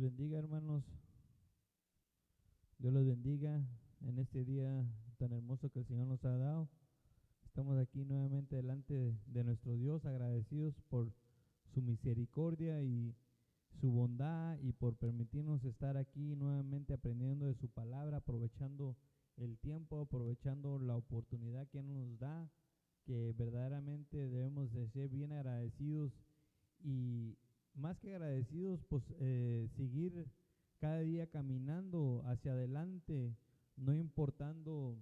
bendiga, hermanos. Dios los bendiga en este día tan hermoso que el Señor nos ha dado. Estamos aquí nuevamente delante de nuestro Dios, agradecidos por su misericordia y su bondad y por permitirnos estar aquí nuevamente aprendiendo de su palabra, aprovechando el tiempo, aprovechando la oportunidad que nos da, que verdaderamente debemos de ser bien agradecidos y más que agradecidos, pues seguir cada día caminando hacia adelante, no importando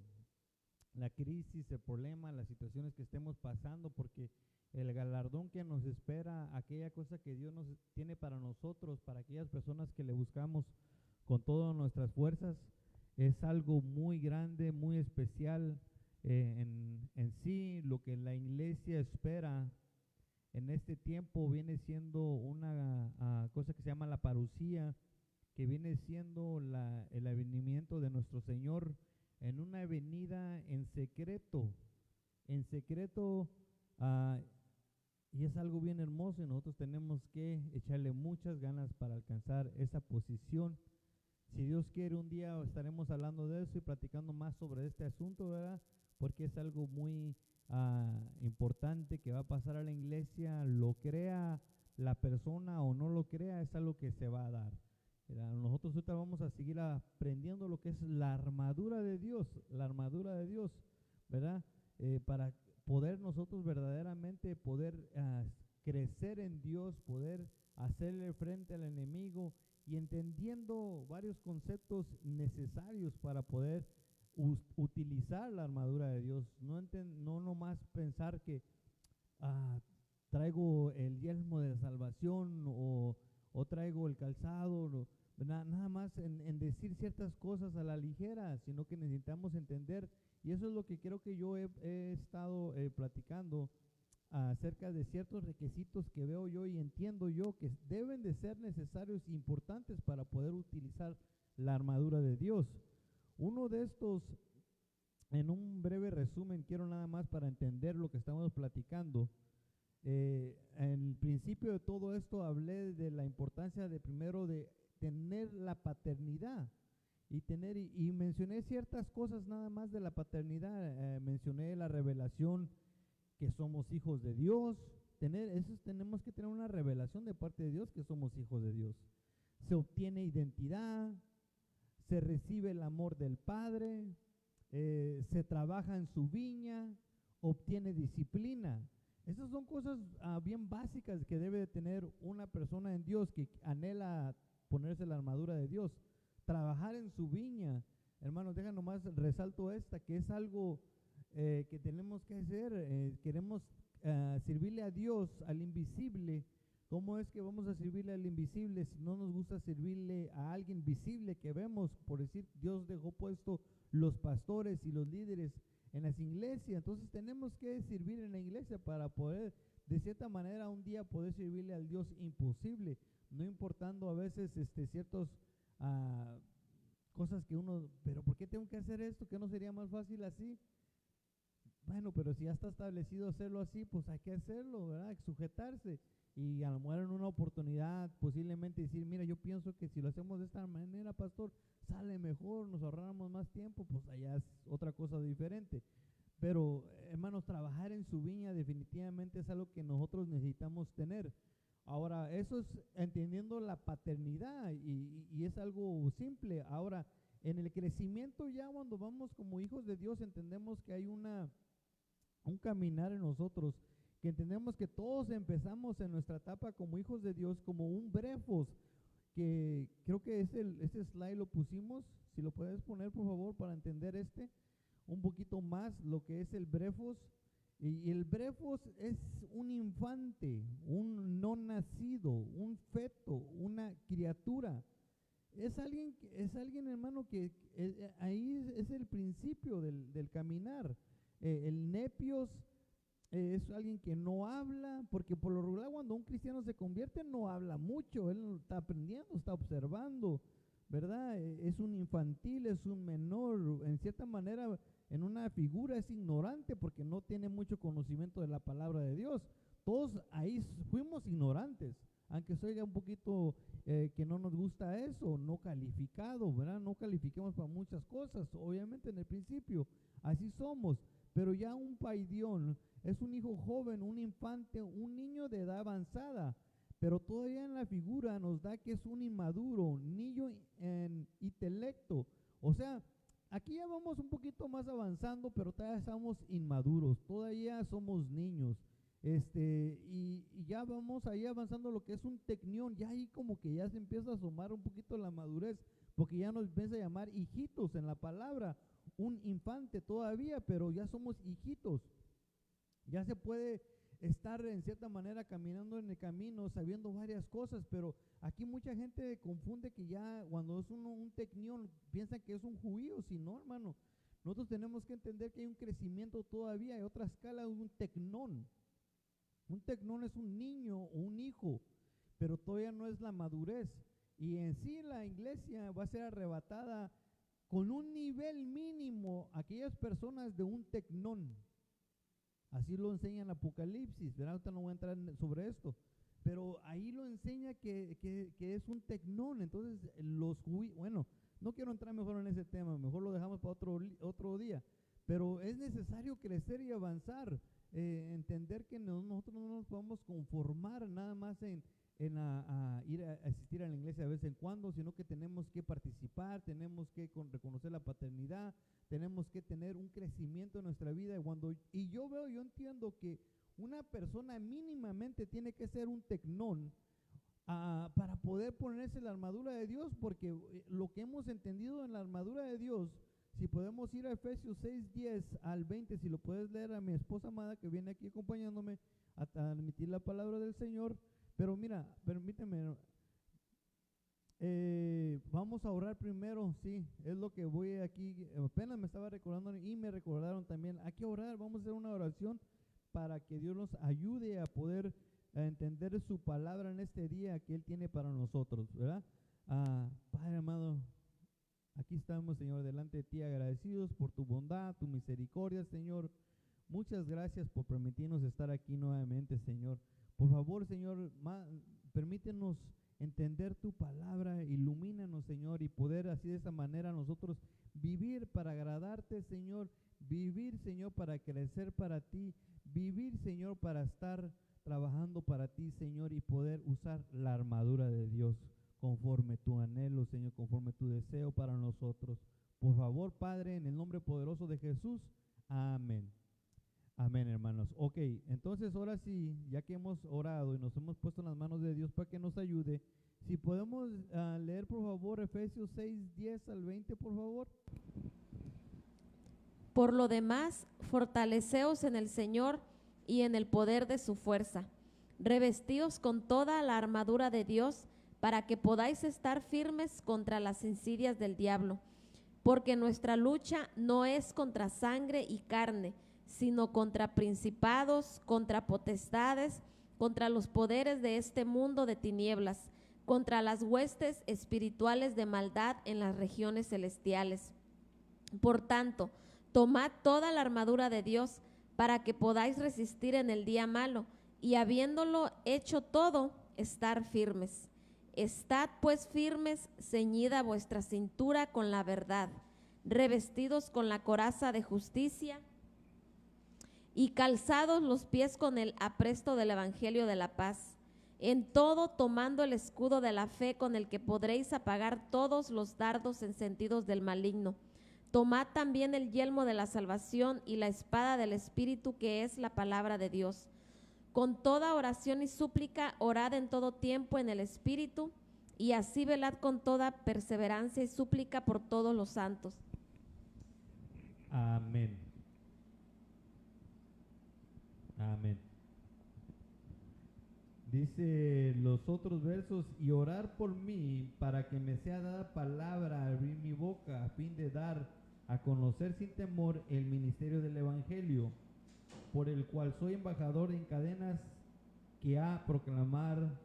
la crisis, el problema, las situaciones que estemos pasando, porque el galardón que nos espera, aquella cosa que Dios nos tiene para nosotros, para aquellas personas que le buscamos con todas nuestras fuerzas, es algo muy grande, muy especial en sí. Lo que la iglesia espera en este tiempo viene siendo una cosa que se llama la parucía, que viene siendo el avenimiento de nuestro Señor en una venida en secreto, ah, y es algo bien hermoso y nosotros tenemos que echarle muchas ganas para alcanzar esa posición. Si Dios quiere, un día estaremos hablando de eso y platicando más sobre este asunto, ¿verdad? Porque es algo muy importante que va a pasar a la iglesia, lo crea la persona o no lo crea, es algo que se va a dar. Nosotros ahorita vamos a seguir aprendiendo lo que es la armadura de Dios, ¿verdad? Para poder nosotros verdaderamente poder crecer en Dios, poder hacerle frente al enemigo y entendiendo varios conceptos necesarios para poder utilizar la armadura de Dios. No nomás pensar que traigo el yelmo de la salvación o traigo el calzado, nada más en decir ciertas cosas a la ligera, sino que necesitamos entender, y eso es lo que creo que yo he estado platicando acerca de ciertos requisitos que veo yo y entiendo yo que deben de ser necesarios e importantes para poder utilizar la armadura de Dios. Uno de estos, en un breve resumen, quiero nada más para entender lo que estamos platicando. En el principio de todo esto hablé de la importancia de primero de tener la paternidad y mencioné ciertas cosas nada más de la paternidad. Mencioné la revelación que somos hijos de Dios. Tenemos que tener una revelación de parte de Dios que somos hijos de Dios. Se obtiene identidad, se recibe el amor del Padre, se trabaja en su viña, obtiene disciplina. Esas son cosas bien básicas que debe de tener una persona en Dios que anhela ponerse la armadura de Dios. Trabajar en su viña, hermanos, deja nomás resalto esta, que es algo que tenemos que hacer. Queremos servirle a Dios, al invisible. ¿Cómo es que vamos a servirle al invisible si no nos gusta servirle a alguien visible que vemos? Por decir, Dios dejó puesto los pastores y los líderes en las iglesias. Entonces tenemos que servir en la iglesia para poder, de cierta manera, un día poder servirle al Dios imposible, no importando a veces ciertos cosas que uno, pero ¿por qué tengo que hacer esto? ¿Que no sería más fácil así? Bueno, pero si ya está establecido hacerlo así, pues hay que hacerlo, ¿verdad? Sujetarse. Y a lo mejor en una oportunidad posiblemente decir, mira, yo pienso que si lo hacemos de esta manera, pastor, sale mejor, nos ahorramos más tiempo, pues allá es otra cosa diferente. Pero, hermanos, trabajar en su viña definitivamente es algo que nosotros necesitamos tener. Ahora, eso es entendiendo la paternidad y es algo simple. Ahora, en el crecimiento ya cuando vamos como hijos de Dios entendemos que hay un caminar en nosotros, que entendemos que todos empezamos en nuestra etapa como hijos de Dios, como un brefos, que creo que este slide lo pusimos, si lo puedes poner por favor para entender un poquito más lo que es el brefos. Y el brefos es un infante, un no nacido, un feto, una criatura. Es alguien, hermano, que ahí es el principio del caminar. El nepios es alguien que no habla, porque por lo regular cuando un cristiano se convierte no habla mucho, él está aprendiendo, está observando, ¿verdad? Es un infantil, es un menor, en cierta manera, en una figura es ignorante porque no tiene mucho conocimiento de la palabra de Dios. Todos ahí fuimos ignorantes. aunque se oiga un poquito que no nos gusta eso, no calificado, ¿verdad? No califiquemos para muchas cosas, obviamente en el principio, así somos, pero ya un paidión es un hijo joven, un infante, un niño de edad avanzada, pero todavía en la figura nos da que es un inmaduro, niño en intelecto, o sea, aquí ya vamos un poquito más avanzando, pero todavía estamos inmaduros, todavía somos niños. Y ya vamos ahí avanzando lo que es un tecnión, ya ahí como que ya se empieza a asomar un poquito la madurez, porque ya nos empieza a llamar hijitos en la palabra, un infante todavía, pero ya somos hijitos. Ya se puede estar en cierta manera caminando en el camino, sabiendo varias cosas, pero aquí mucha gente confunde que ya cuando es un tecnión, piensan que es un judío, si no, hermano. Nosotros tenemos que entender que hay un crecimiento todavía, hay otra escala de un tecnón. Un tecnón es un niño o un hijo, pero todavía no es la madurez. Y en sí la iglesia va a ser arrebatada con un nivel mínimo a aquellas personas de un tecnón. Así lo enseña en Apocalipsis, ¿verdad? Ahorita no voy a entrar sobre esto, pero ahí lo enseña que es un tecnón. Entonces bueno, no quiero entrar mejor en ese tema, mejor lo dejamos para otro día, pero es necesario crecer y avanzar. Entender que nosotros no nos podemos conformar nada más en ir a asistir a la iglesia de vez en cuando, sino que tenemos que participar, tenemos que reconocer la paternidad, tenemos que tener un crecimiento en nuestra vida. Y yo entiendo que una persona mínimamente tiene que ser un tecnón para poder ponerse la armadura de Dios, porque lo que hemos entendido en la armadura de Dios, si podemos ir a Efesios 6:10 al 20, si lo puedes leer, a mi esposa amada que viene aquí acompañándome a transmitir la palabra del Señor. Pero mira, permíteme, vamos a orar primero, sí, es lo que voy aquí, apenas me estaba recordando y me recordaron también, hay que orar, vamos a hacer una oración para que Dios nos ayude a poder entender su palabra en este día que Él tiene para nosotros, ¿verdad? Padre amado, aquí estamos, Señor, delante de ti, agradecidos por tu bondad, tu misericordia, Señor. Muchas gracias por permitirnos estar aquí nuevamente, Señor. Por favor, Señor, permítenos entender tu palabra, ilumínanos, Señor, y poder así de esa manera nosotros vivir para agradarte, Señor, vivir, Señor, para crecer para ti, vivir, Señor, para estar trabajando para ti, Señor, y poder usar la armadura de Dios conforme tu anhelo, Señor, conforme tu deseo para nosotros. Por favor, Padre, en el nombre poderoso de Jesús, amén. Amén, hermanos. Ok, entonces ahora sí, ya que hemos orado y nos hemos puesto en las manos de Dios para que nos ayude, si podemos leer por favor Efesios 6:10 al 20, por favor. Por lo demás, fortaleceos en el Señor y en el poder de su fuerza. Revestíos con toda la armadura de Dios para que podáis estar firmes contra las insidias del diablo. Porque nuestra lucha no es contra sangre y carne, sino contra principados, contra potestades, contra los poderes de este mundo de tinieblas, contra las huestes espirituales de maldad en las regiones celestiales. Por tanto, tomad toda la armadura de Dios para que podáis resistir en el día malo, y habiéndolo hecho todo, estar firmes. Estad pues firmes, ceñida vuestra cintura con la verdad, revestidos con la coraza de justicia y calzados los pies con el apresto del evangelio de la paz. En todo tomando el escudo de la fe con el que podréis apagar todos los dardos encendidos del maligno. Tomad también el yelmo de la salvación y la espada del Espíritu, que es la palabra de Dios. Con toda oración y súplica, orad en todo tiempo en el Espíritu, y así velad con toda perseverancia y súplica por todos los santos. Amén. Amén. Dice los otros versos, y orar por mí para que me sea dada palabra, abrir mi boca, a fin de dar a conocer sin temor el ministerio del Evangelio, por el cual soy embajador en cadenas, que a proclamar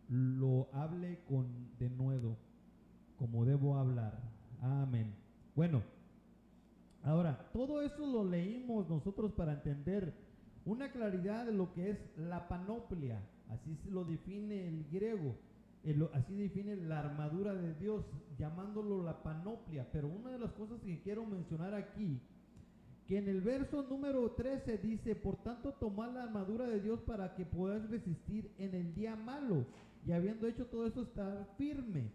lo hable con denuedo, como debo hablar. Amén. Bueno, ahora, todo eso lo leímos nosotros para entender una claridad de lo que es la panoplia. así se lo define el griego, así define la armadura de Dios, llamándolo la panoplia. Pero una de las cosas que quiero mencionar aquí, que en el verso número 13 dice: por tanto, tomad la armadura de Dios para que podáis resistir en el día malo, y habiendo hecho todo esto, estar firme.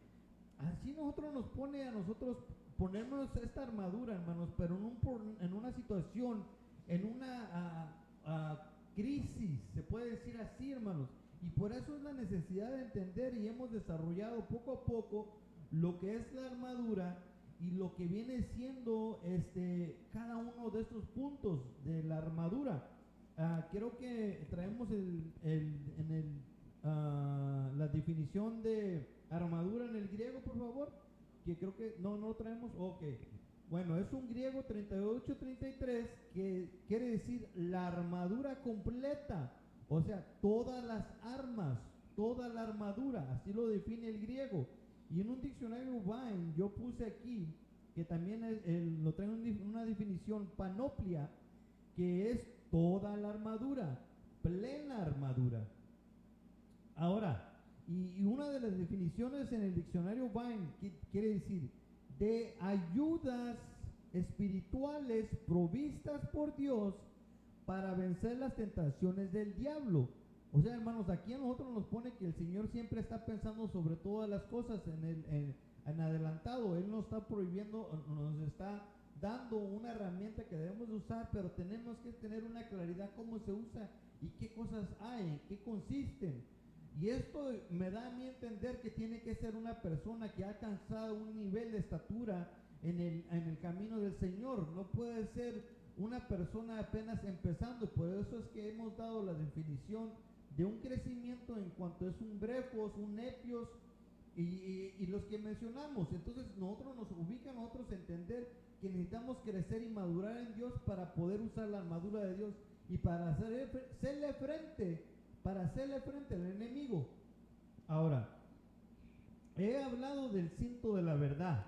Así nosotros nos pone a nosotros ponernos esta armadura, hermanos, pero en una situación, en una crisis, se puede decir así, hermanos. Y por eso es la necesidad de entender, y hemos desarrollado poco a poco lo que es la armadura y lo que viene siendo cada uno de estos puntos de la armadura. Creo que traemos la definición de armadura en el griego, por favor, que creo que no lo traemos. Ok, bueno, es un griego 38-33, que quiere decir la armadura completa, o sea, todas las armas, toda la armadura, así lo define el griego. Y en un diccionario Vine yo puse aquí, que también lo trae una definición, panoplia, que es toda la armadura, plena armadura. Ahora, y una de las definiciones en el diccionario Vine quiere decir de ayudas espirituales provistas por Dios para vencer las tentaciones del diablo. O sea, hermanos, aquí a nosotros nos pone que el Señor siempre está pensando sobre todas las cosas en adelantado. Él nos está prohibiendo, nos está dando una herramienta que debemos usar, pero tenemos que tener una claridad cómo se usa y qué cosas hay, en qué consisten. Y esto me da a mí entender que tiene que ser una persona que ha alcanzado un nivel de estatura en el camino del Señor. No puede ser una persona apenas empezando. Por eso es que hemos dado la definición de un crecimiento en cuanto es un brefos, un nepios y los que mencionamos. Entonces nosotros nos ubica a nosotros entender que necesitamos crecer y madurar en Dios para poder usar la armadura de Dios y para hacerle frente al enemigo. Ahora, he hablado del cinto de la verdad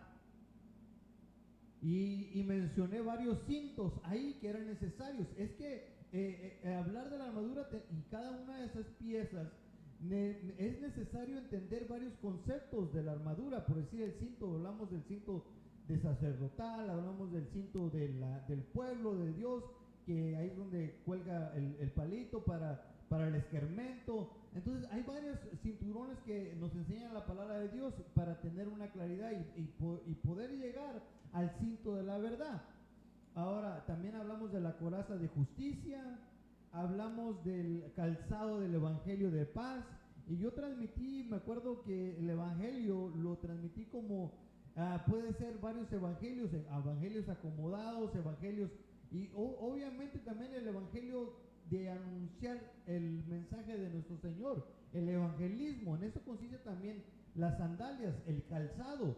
y mencioné varios cintos ahí que eran necesarios. Es que hablar de la armadura y cada una de esas piezas es necesario entender varios conceptos de la armadura. Por decir, el cinto, hablamos del cinto de sacerdotal, hablamos del cinto del pueblo de Dios, que ahí es donde cuelga el palito para el escarmiento. Entonces hay varios cinturones que nos enseñan la palabra de Dios para tener una claridad y poder llegar al cinto de la verdad. Ahora también hablamos de la coraza de justicia, hablamos del calzado del evangelio de paz. Y yo me acuerdo que el evangelio lo transmití como puede ser varios evangelios acomodados, evangelios, y obviamente también el evangelio de anunciar el mensaje de nuestro Señor, el evangelismo. En eso consiste también las sandalias, el calzado.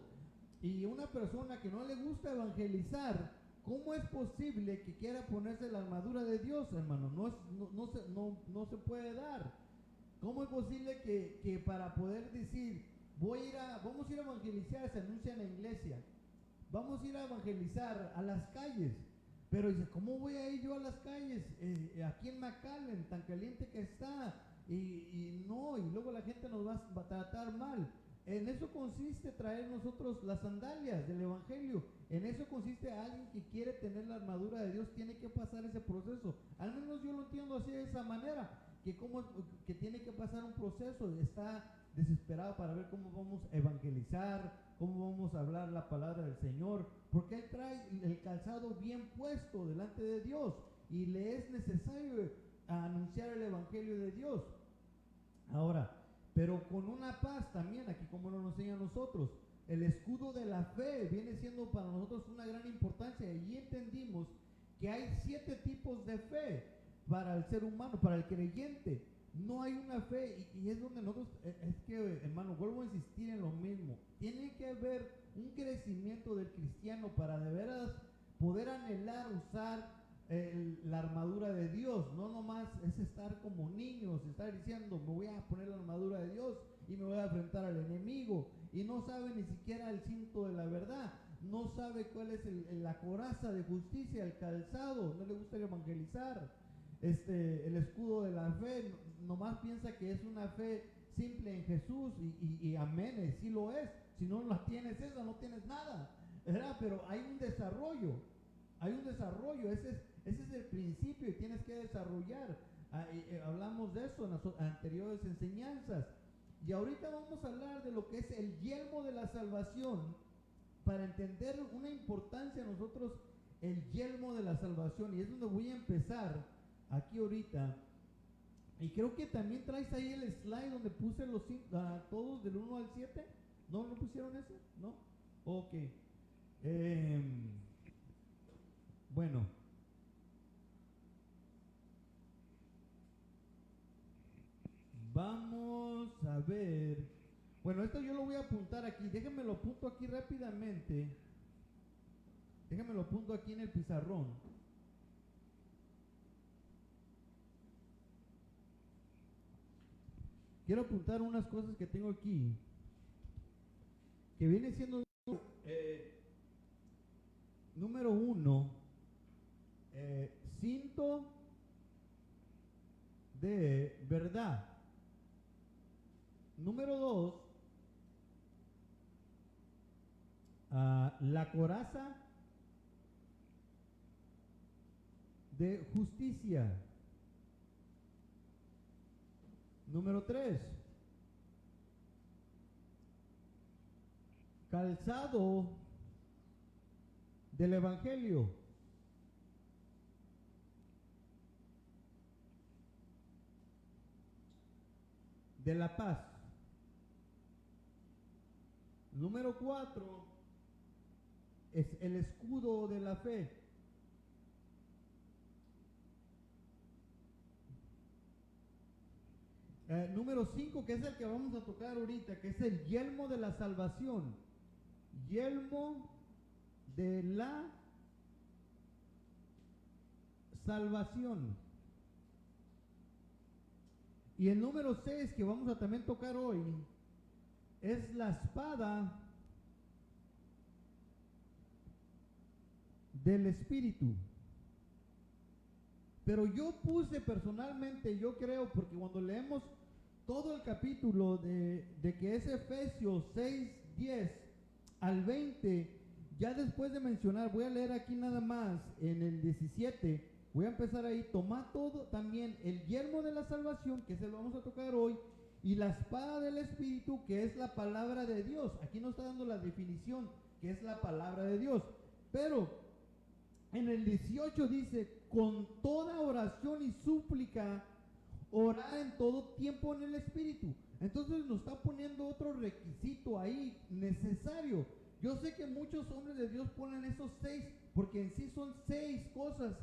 Y una persona que no le gusta evangelizar, ¿cómo es posible que quiera ponerse la armadura de Dios, hermano? No se puede dar. ¿Cómo es posible que para poder decir, vamos a ir a evangelizar, se anuncia en la iglesia, vamos a ir a evangelizar a las calles? Pero dice, ¿cómo voy a ir yo a las calles aquí en McAllen, tan caliente que está? Y luego la gente nos va a tratar mal. En eso consiste traer nosotros las sandalias del evangelio. En eso consiste alguien que quiere tener la armadura de Dios, tiene que pasar ese proceso. Al menos yo lo entiendo así, de esa manera, que tiene que pasar un proceso. Está desesperado para ver cómo vamos a evangelizar, cómo vamos a hablar la palabra del Señor, porque él trae el calzado bien puesto delante de Dios y le es necesario anunciar el evangelio de Dios. Ahora, pero con una paz también, aquí como nos enseña a nosotros, el escudo de la fe viene siendo para nosotros una gran importancia, y entendimos que hay 7 tipos de fe para el ser humano, para el creyente. No hay una fe, y es donde nosotros, es que, hermano, vuelvo a insistir en lo mismo, tiene que haber un crecimiento del cristiano para de veras poder anhelar usar la armadura de Dios. No nomás es estar como niños, estar diciendo, me voy a poner la armadura de Dios y me voy a enfrentar al enemigo, y no sabe ni siquiera el cinto de la verdad, no sabe cuál es la coraza de justicia, el calzado, no le gusta evangelizar. el escudo de la fe, nomás piensa que es una fe simple en Jesús y amén, sí lo es. Si no la tienes esa, no tienes nada, ¿verdad? Pero hay un desarrollo, ese es el principio y tienes que desarrollar. Hablamos de eso en las anteriores enseñanzas. Y ahorita vamos a hablar de lo que es el yelmo de la salvación, para entender una importancia a nosotros, el yelmo de la salvación. Y es donde voy a empezar aquí ahorita. Y creo que también traes ahí el slide donde puse todos del 1 al 7. ¿No pusieron ese? ¿No? Ok. Bueno. Vamos a ver. Bueno, esto yo lo voy a apuntar aquí. Déjenme lo apunto aquí rápidamente. Déjenme lo apunto aquí en el pizarrón. Quiero apuntar unas cosas que tengo aquí, que viene siendo número 1, cinto de verdad. Número 2, la coraza de justicia. Número 3, calzado del evangelio. De la paz. Número 4 es el escudo de la fe. Número 5, que es el que vamos a tocar ahorita, que es el yelmo de la salvación. Yelmo de la salvación. Y el número 6, que vamos a también tocar hoy, es la espada del Espíritu. Pero yo puse personalmente, yo creo, porque cuando leemos todo el capítulo de que es Efesios 6, 10 al 20, ya después de mencionar, voy a leer aquí nada más en el 17, voy a empezar ahí, toma todo también el yelmo de la salvación, que se lo vamos a tocar hoy, y la espada del Espíritu, que es la palabra de Dios. Aquí nos está dando la definición, que es la palabra de Dios. Pero en el 18 dice, con toda oración y súplica, orar en todo tiempo en el Espíritu. Entonces nos está poniendo otro requisito ahí necesario. Yo sé que muchos hombres de Dios ponen esos 6, porque en sí son 6 cosas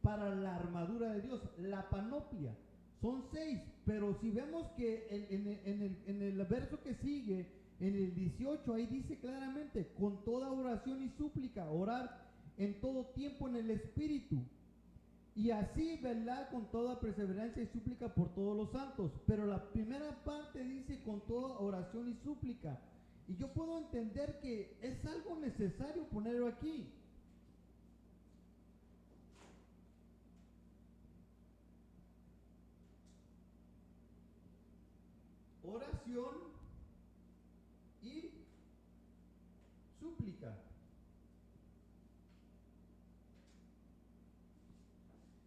para la armadura de Dios, la panoplia. Son 6, pero si vemos que en el verso que sigue, en el 18, ahí dice claramente, con toda oración y súplica, orar en todo tiempo en el Espíritu. Y así, ¿verdad? Con toda perseverancia y súplica por todos los santos. Pero la primera parte dice con toda oración y súplica. Y yo puedo entender que es algo necesario ponerlo aquí. Oración y súplica.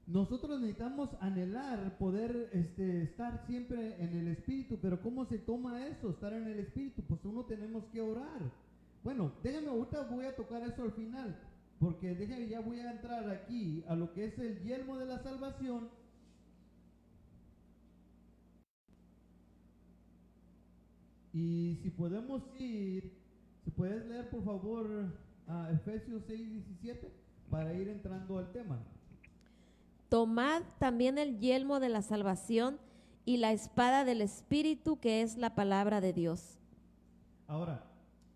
Nosotros necesitamos anhelar poder estar siempre en el Espíritu, pero ¿cómo se toma eso, estar en el Espíritu? Pues uno tenemos que orar. Bueno, déjame, ahorita voy a tocar eso al final, porque déjame, ya voy a entrar aquí a lo que es el yelmo de la salvación. Y si podemos ir, si puedes leer por favor a Efesios 6:17 para ir entrando al tema. Tomad también el yelmo de la salvación y la espada del Espíritu, que es la palabra de Dios. Ahora,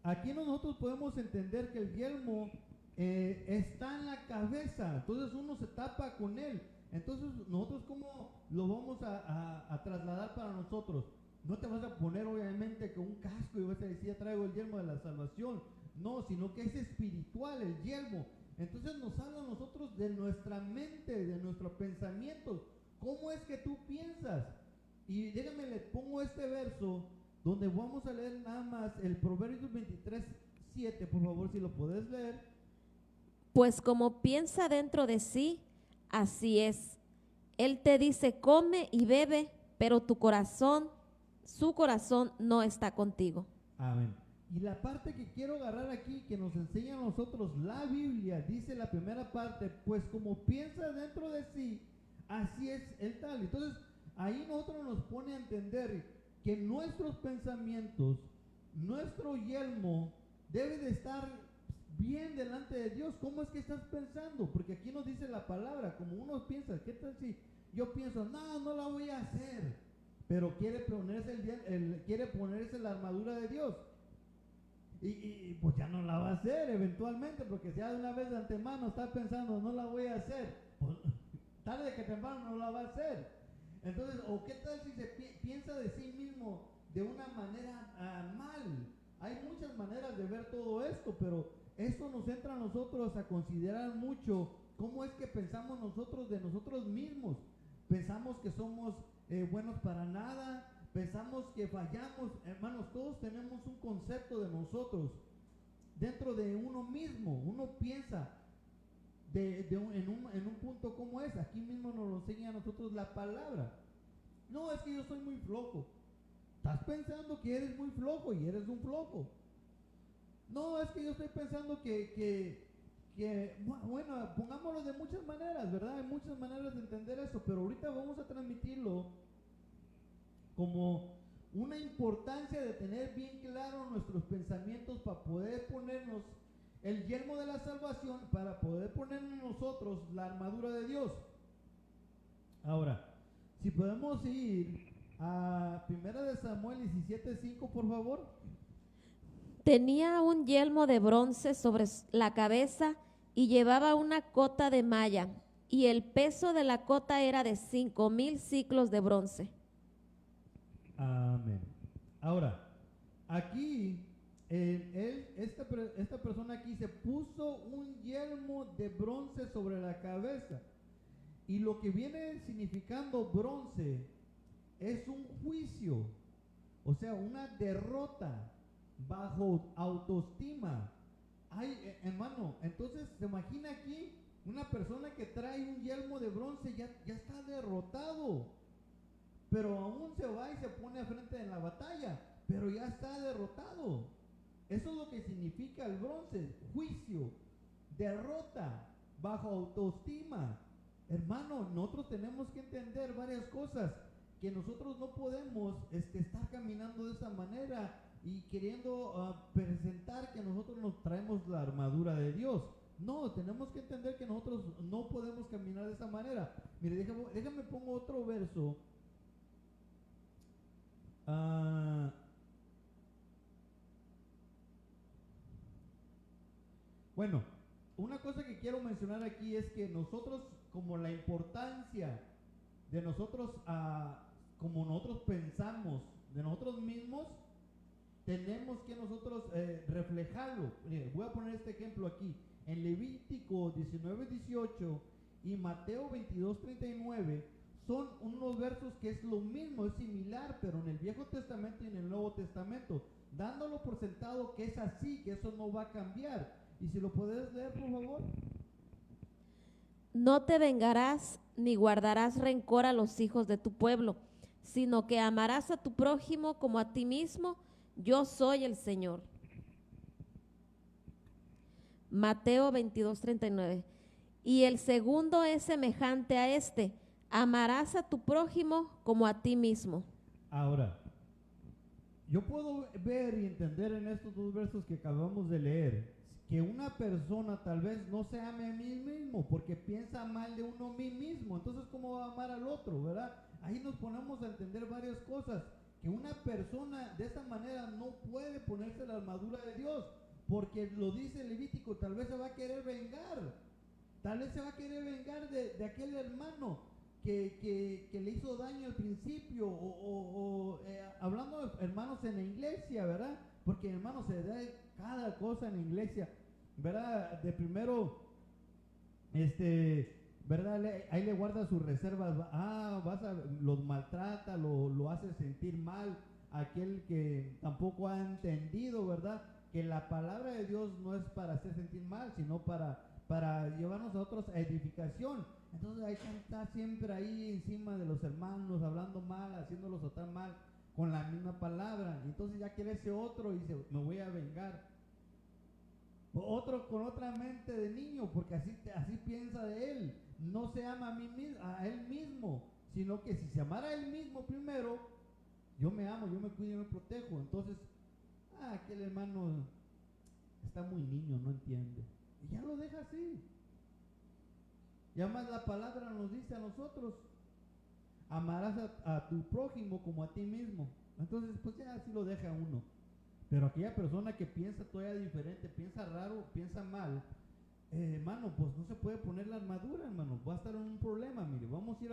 aquí nosotros podemos entender que el yelmo está en la cabeza, entonces uno se tapa con él. Entonces, nosotros, ¿cómo lo vamos a trasladar para nosotros? No te vas a poner obviamente con un casco y vas a decir, ya traigo el yelmo de la salvación. No, sino que es espiritual el yelmo. Entonces nos habla a nosotros de nuestra mente, de nuestros pensamientos. ¿Cómo es que tú piensas? Y déjame, le pongo este verso donde vamos a leer nada más el Proverbios 23:7, por favor, si lo puedes leer. Pues como piensa dentro de sí, así es. Él te dice, come y bebe, pero su corazón no está contigo. Amén. Y la parte que quiero agarrar aquí, que nos enseña a nosotros la Biblia, dice la primera parte, pues como piensa dentro de sí, así es el tal. Entonces, ahí nosotros nos pone a entender que nuestros pensamientos, nuestro yelmo, debe de estar bien delante de Dios. ¿Cómo es que estás pensando? Porque aquí nos dice la palabra, como uno piensa, ¿qué tal si yo pienso, no la voy a hacer? Pero quiere ponerse la armadura de Dios. Y pues ya no la va a hacer eventualmente, porque si ya de una vez de antemano está pensando, no la voy a hacer, pues tarde que temprano no la va a hacer. Entonces, o qué tal si se piensa de sí mismo de una manera mal. Hay muchas maneras de ver todo esto, pero esto nos entra a nosotros a considerar mucho cómo es que pensamos nosotros de nosotros mismos. Pensamos que somos buenos para nada, pensamos que fallamos. Hermanos, todos tenemos un concepto de nosotros dentro de uno mismo. Uno piensa en un punto como es. Aquí mismo nos lo enseña a nosotros la palabra. No, es que yo soy muy flojo. Estás pensando que eres muy flojo y eres un flojo. No, es que yo estoy pensando bueno, pongámoslo de muchas maneras, ¿verdad? Hay muchas maneras de entender eso, pero ahorita vamos a transmitirlo como una importancia de tener bien claro nuestros pensamientos para poder ponernos el yelmo de la salvación, para poder ponernos nosotros la armadura de Dios. Ahora, si podemos ir a 1 Samuel 17:5, por favor. Tenía un yelmo de bronce sobre la cabeza y llevaba una cota de malla, y el peso de la cota era de 5,000 siclos de bronce. Amén. Ahora, aquí, esta persona aquí se puso un yelmo de bronce sobre la cabeza. Y lo que viene significando bronce es un juicio, o sea, una derrota bajo autoestima. Ay, hermano, entonces se imagina aquí una persona que trae un yelmo de bronce, ya está derrotado, pero aún se va y se pone a frente en la batalla, pero ya está derrotado. Eso es lo que significa el bronce: juicio, derrota, bajo autoestima. Hermano, nosotros tenemos que entender varias cosas, que nosotros no podemos estar caminando de esa manera y queriendo presentar que nosotros nos traemos la armadura de Dios. No, tenemos que entender que nosotros no podemos caminar de esa manera. Mire, déjame pongo otro verso. Bueno, una cosa que quiero mencionar aquí es que nosotros, como la importancia de nosotros, como nosotros pensamos de nosotros mismos, tenemos que nosotros reflejarlo. Voy a poner este ejemplo aquí. En Levítico 19:18 y Mateo 22:39 son unos versos que es lo mismo, es similar, pero en el Viejo Testamento y en el Nuevo Testamento, dándolo por sentado que es así, que eso no va a cambiar. Y si lo puedes leer, por favor. No te vengarás ni guardarás rencor a los hijos de tu pueblo, sino que amarás a tu prójimo como a ti mismo. Yo soy el Señor. Mateo 22:39. Y el segundo es semejante a este: amarás a tu prójimo como a ti mismo. Ahora, yo puedo ver y entender en estos dos versos que acabamos de leer que una persona tal vez no se ame a mí mismo porque piensa mal de uno mismo. Entonces, ¿cómo va a amar al otro, verdad? Ahí nos ponemos a entender varias cosas. Que una persona de esta manera no puede ponerse la armadura de Dios, porque lo dice Levítico, tal vez se va a querer vengar. Tal vez se va a querer vengar de aquel hermano que le hizo daño al principio, hablando de hermanos en la iglesia, ¿verdad? Porque hermanos, se da cada cosa en la iglesia, ¿verdad? De primero ¿verdad? Ahí le guarda sus reservas, los maltrata, lo hace sentir mal, aquel que tampoco ha entendido, ¿verdad? Que la palabra de Dios no es para hacer sentir mal, sino para llevarnos a otros a edificación. Entonces hay que estar siempre ahí encima de los hermanos, hablando mal, haciéndolos tratar mal con la misma palabra. Y entonces ya quiere ese otro y dice, me voy a vengar. Otro con otra mente de niño, porque así piensa de él. No se ama a él mismo, sino que si se amara a él mismo primero, yo me amo, yo me cuido, yo me protejo. Entonces, aquel hermano está muy niño, no entiende. Y ya lo deja así. Y además la palabra nos dice a nosotros, amarás a tu prójimo como a ti mismo. Entonces, pues ya así lo deja uno. Pero aquella persona que piensa todavía diferente, piensa raro, piensa mal, hermano, pues no se puede poner la armadura, hermano. Va a estar en un problema. Mire, vamos a ir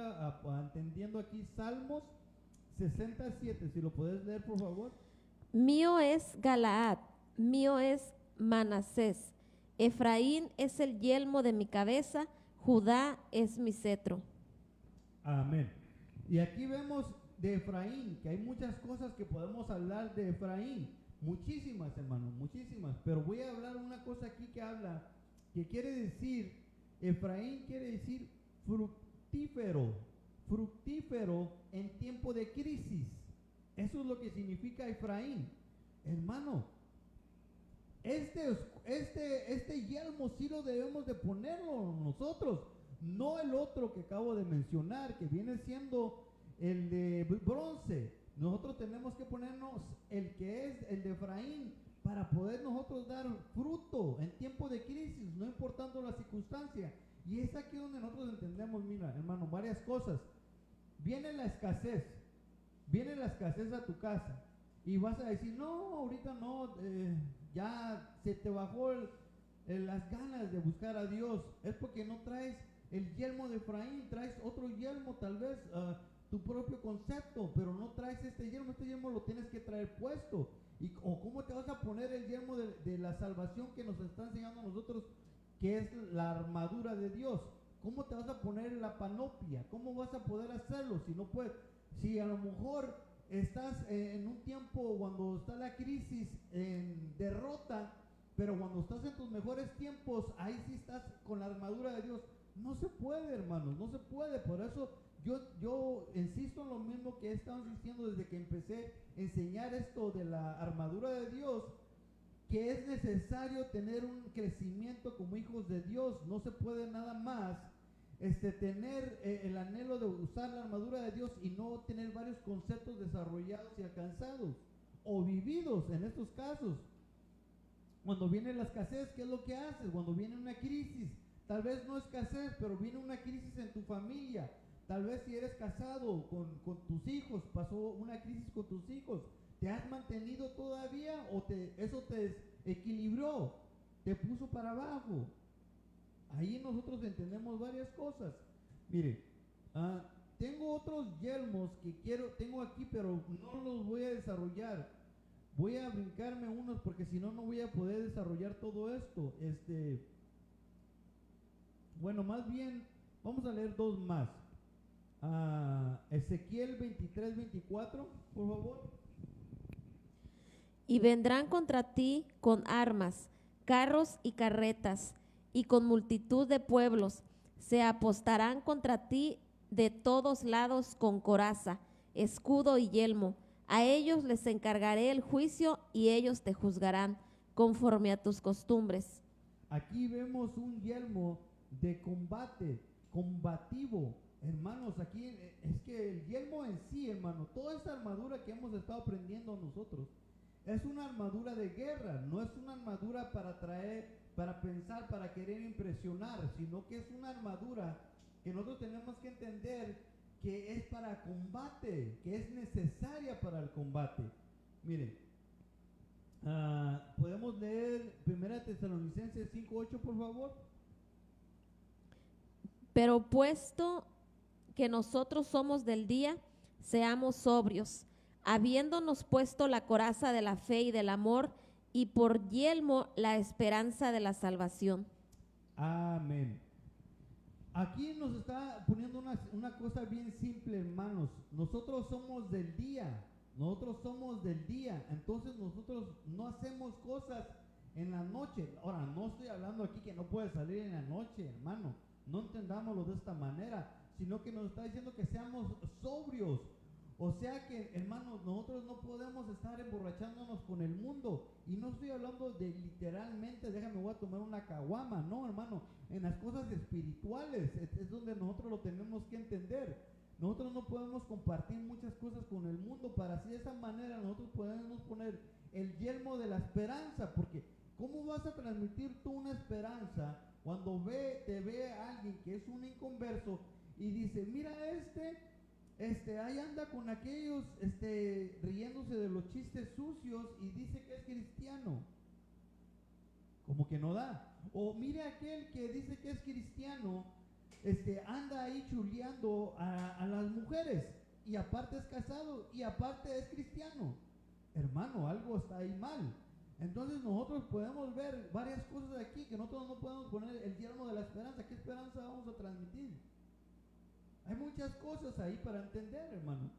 entendiendo aquí Salmos 67. Si lo puedes leer, por favor. Mío es Galaad, mío es Manasés. Efraín es el yelmo de mi cabeza, Judá es mi cetro. Amén. Y aquí vemos de Efraín, que hay muchas cosas que podemos hablar de Efraín. Muchísimas, hermano, muchísimas. Pero voy a hablar una cosa aquí que quiere decir, Efraín quiere decir fructífero en tiempo de crisis. Eso es lo que significa Efraín. Hermano, este yelmo sí lo debemos de ponerlo nosotros, no el otro que acabo de mencionar, que viene siendo el de bronce. Nosotros tenemos que ponernos el que es el de Efraín para poder nosotros dar fruto en tiempo de crisis, no importando la circunstancia. Y es aquí donde nosotros entendemos, mira, hermano, varias cosas. Viene la escasez a tu casa y vas a decir, no, ahorita no, ya se te bajó las ganas de buscar a Dios. Es porque no traes el yelmo de Efraín, traes otro yelmo, tal vez tu propio concepto, pero no traes este yelmo lo tienes que traer puesto. ¿O cómo te vas a poner el yelmo de la salvación que nos está enseñando a nosotros, que es la armadura de Dios? ¿Cómo te vas a poner la panoplia? ¿Cómo vas a poder hacerlo si no puedes? Si a lo mejor estás en un tiempo cuando está la crisis en derrota, pero cuando estás en tus mejores tiempos, ahí sí estás con la armadura de Dios. No se puede, hermanos, no se puede. Por eso yo insisto en lo mismo que he estado insistiendo desde que empecé a enseñar esto de la armadura de Dios, que es necesario tener un crecimiento como hijos de Dios. No se puede nada más tener el anhelo de usar la armadura de Dios y no tener varios conceptos desarrollados y alcanzados o vividos en estos casos. Cuando viene la escasez, ¿qué es lo que haces? Cuando viene una crisis, tal vez no escasez, pero viene una crisis en tu familia. Tal vez si eres casado con tus hijos, pasó una crisis con tus hijos, ¿te has mantenido todavía o eso te desequilibró, te puso para abajo? Ahí nosotros entendemos varias cosas. Mire, tengo otros yelmos que tengo aquí, pero no los voy a desarrollar. Voy a brincarme unos porque si no, no voy a poder desarrollar todo esto. Bueno, más bien, vamos a leer dos más. Ezequiel 23-24, por favor. Y vendrán contra ti con armas, carros y carretas, y con multitud de pueblos, se apostarán contra ti de todos lados con coraza, escudo y yelmo. A ellos les encargaré el juicio y ellos te juzgarán conforme a tus costumbres. Aquí vemos un yelmo de combate, combativo. Hermanos, aquí es que el yelmo en sí, hermano, toda esta armadura que hemos estado aprendiendo nosotros, es una armadura de guerra, no es una armadura para pensar, para querer impresionar, sino que es una armadura que nosotros tenemos que entender que es para combate, que es necesaria para el combate. Miren, podemos leer 1 Tesalonicenses 5:8, por favor. Pero puesto que nosotros somos del día, seamos sobrios, habiéndonos puesto la coraza de la fe y del amor, y por yelmo la esperanza de la salvación. Amén. Aquí nos está poniendo una cosa bien simple, hermanos. Nosotros somos del día. Nosotros somos del día. Entonces nosotros no hacemos cosas en la noche. Ahora, no estoy hablando aquí que no puede salir en la noche, hermano. No entendámoslo de esta manera, sino que nos está diciendo que seamos sobrios. O sea que, hermanos, nosotros no podemos estar emborrachándonos con el mundo. Y no estoy hablando de literalmente, déjame, voy a tomar una caguama. No, hermano, en las cosas espirituales es donde nosotros lo tenemos que entender. Nosotros no podemos compartir muchas cosas con el mundo para así de esa manera nosotros podemos poner el yelmo de la esperanza. Porque ¿cómo vas a transmitir tú una esperanza cuando te ve a alguien que es un inconverso y dice, mira ahí anda con aquellos, riéndose de los chistes sucios y dice que es cristiano? Como que no da. O mire aquel que dice que es cristiano, anda ahí chuleando a las mujeres y aparte es casado y aparte es cristiano. Hermano, algo está ahí mal. Entonces nosotros podemos ver varias cosas aquí que nosotros no podemos poner el yelmo de la esperanza. ¿Qué esperanza vamos a transmitir? Hay muchas cosas ahí para entender, hermano.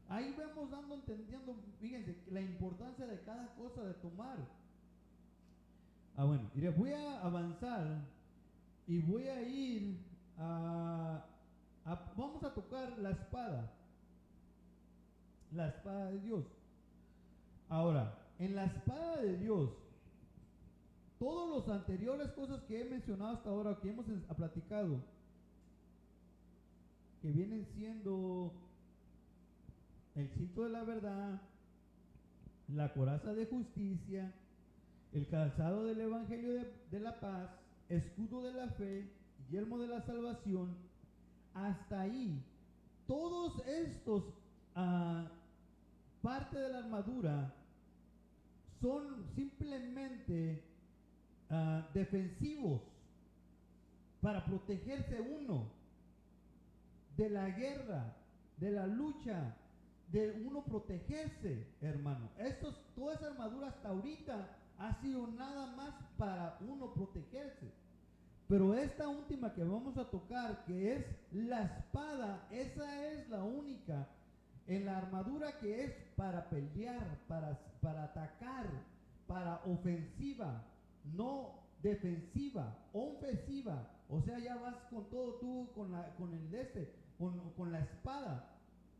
Ahí vamos entendiendo, fíjense, la importancia de cada cosa de tomar. Bueno, mire, voy a avanzar y voy a ir vamos a tocar la espada de Dios. Ahora, en la espada de Dios, todos los anteriores cosas que he mencionado hasta ahora, que hemos platicado, que vienen siendo el cinto de la verdad, la coraza de justicia, el calzado del evangelio de la paz, escudo de la fe, yelmo de la salvación, hasta ahí, todos estos parte de la armadura son simplemente defensivos para protegerse uno de la guerra, de la lucha, de uno protegerse, hermano. Toda esa armadura hasta ahorita ha sido nada más para uno protegerse. Pero esta última que vamos a tocar, que es la espada, esa es la única en la armadura que es para pelear, para atacar, para ofensiva, no defensiva, ofensiva. O sea, ya vas con todo tú, con la espada.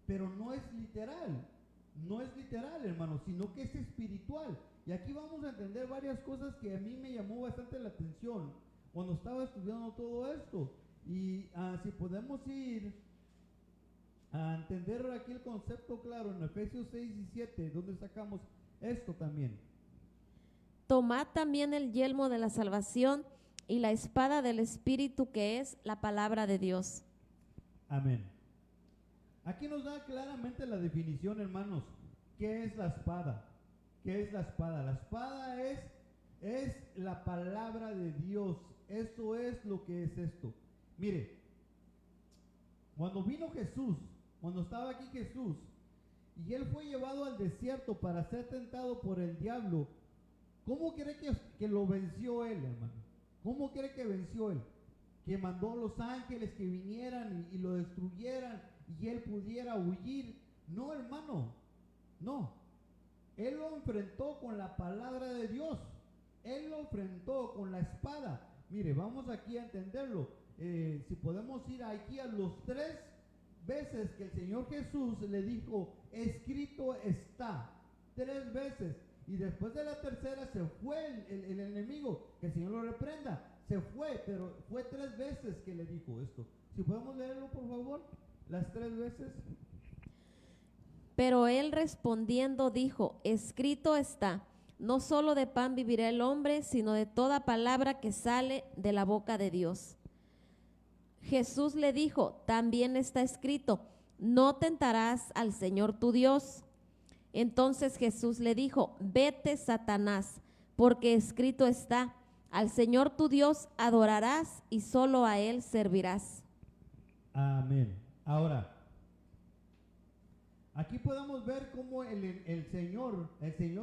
Pero no es literal, hermano, sino que es espiritual. Y aquí vamos a entender varias cosas que a mí me llamó bastante la atención cuando estaba estudiando todo esto. Y si podemos ir a entender aquí el concepto claro en Efesios 6 y 7, donde sacamos esto también. Tomad también el yelmo de la salvación y la espada del Espíritu, que es la palabra de Dios. Amén. Aquí nos da claramente la definición, hermanos. ¿Qué es la espada? ¿Qué es la espada? La espada es la palabra de Dios. Eso es lo que es esto. Mire, cuando vino Jesús, cuando estaba aquí Jesús, y él fue llevado al desierto para ser tentado por el diablo, ¿cómo cree que lo venció él, hermano? ¿Cómo cree que venció él? Que mandó a los ángeles que vinieran y lo destruyeran y él pudiera huir. No, hermano, no. Él lo enfrentó con la palabra de Dios. Él lo enfrentó con la espada. Mire, vamos aquí a entenderlo. Si podemos ir aquí a los 3 veces que el Señor Jesús le dijo, escrito está. 3 veces. Y después de la tercera se fue el enemigo. Que el Señor lo reprenda. Se fue, pero fue 3 veces que le dijo esto. Si podemos leerlo, por favor, las 3 veces. Pero él respondiendo dijo, escrito está, no solo de pan vivirá el hombre, sino de toda palabra que sale de la boca de Dios. Jesús le dijo, también está escrito, no tentarás al Señor tu Dios. Entonces Jesús le dijo, vete, Satanás, porque escrito está, al Señor tu Dios adorarás y solo a Él servirás. Amén. Ahora, aquí podemos ver cómo el Señor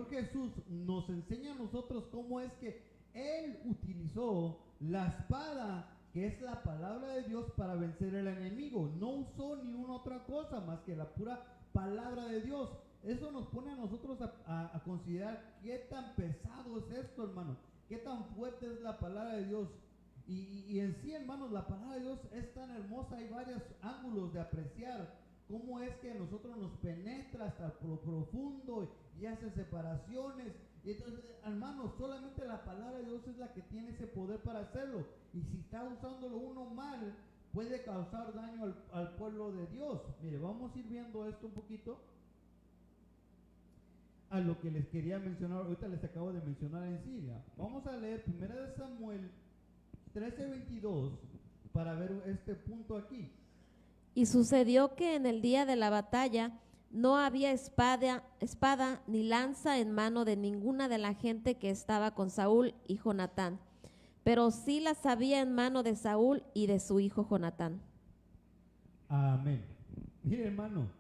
Jesús nos enseña a nosotros cómo es que Él utilizó la espada que es la palabra de Dios para vencer al enemigo. No usó ni una otra cosa más que la pura palabra de Dios. Eso nos pone a nosotros a considerar qué tan pesado es esto, hermano, qué tan fuerte es la palabra de Dios. Y en sí, hermanos, la palabra de Dios es tan hermosa. Hay varios ángulos de apreciar cómo es que a nosotros nos penetra hasta lo profundo y hace separaciones. Y entonces, hermanos, solamente la palabra de Dios es la que tiene ese poder para hacerlo. Y si está usándolo uno mal, puede causar daño al pueblo de Dios. Mire, vamos a ir viendo esto un poquito. A lo que les quería mencionar, ahorita les acabo de mencionar en Siria. Vamos a leer 1 de Samuel 13:22 para ver este punto aquí. Y sucedió que en el día de la batalla no había espada ni lanza en mano de ninguna de la gente que estaba con Saúl y Jonatán, pero sí las había en mano de Saúl y de su hijo Jonatán. Amén. Mire, hermano,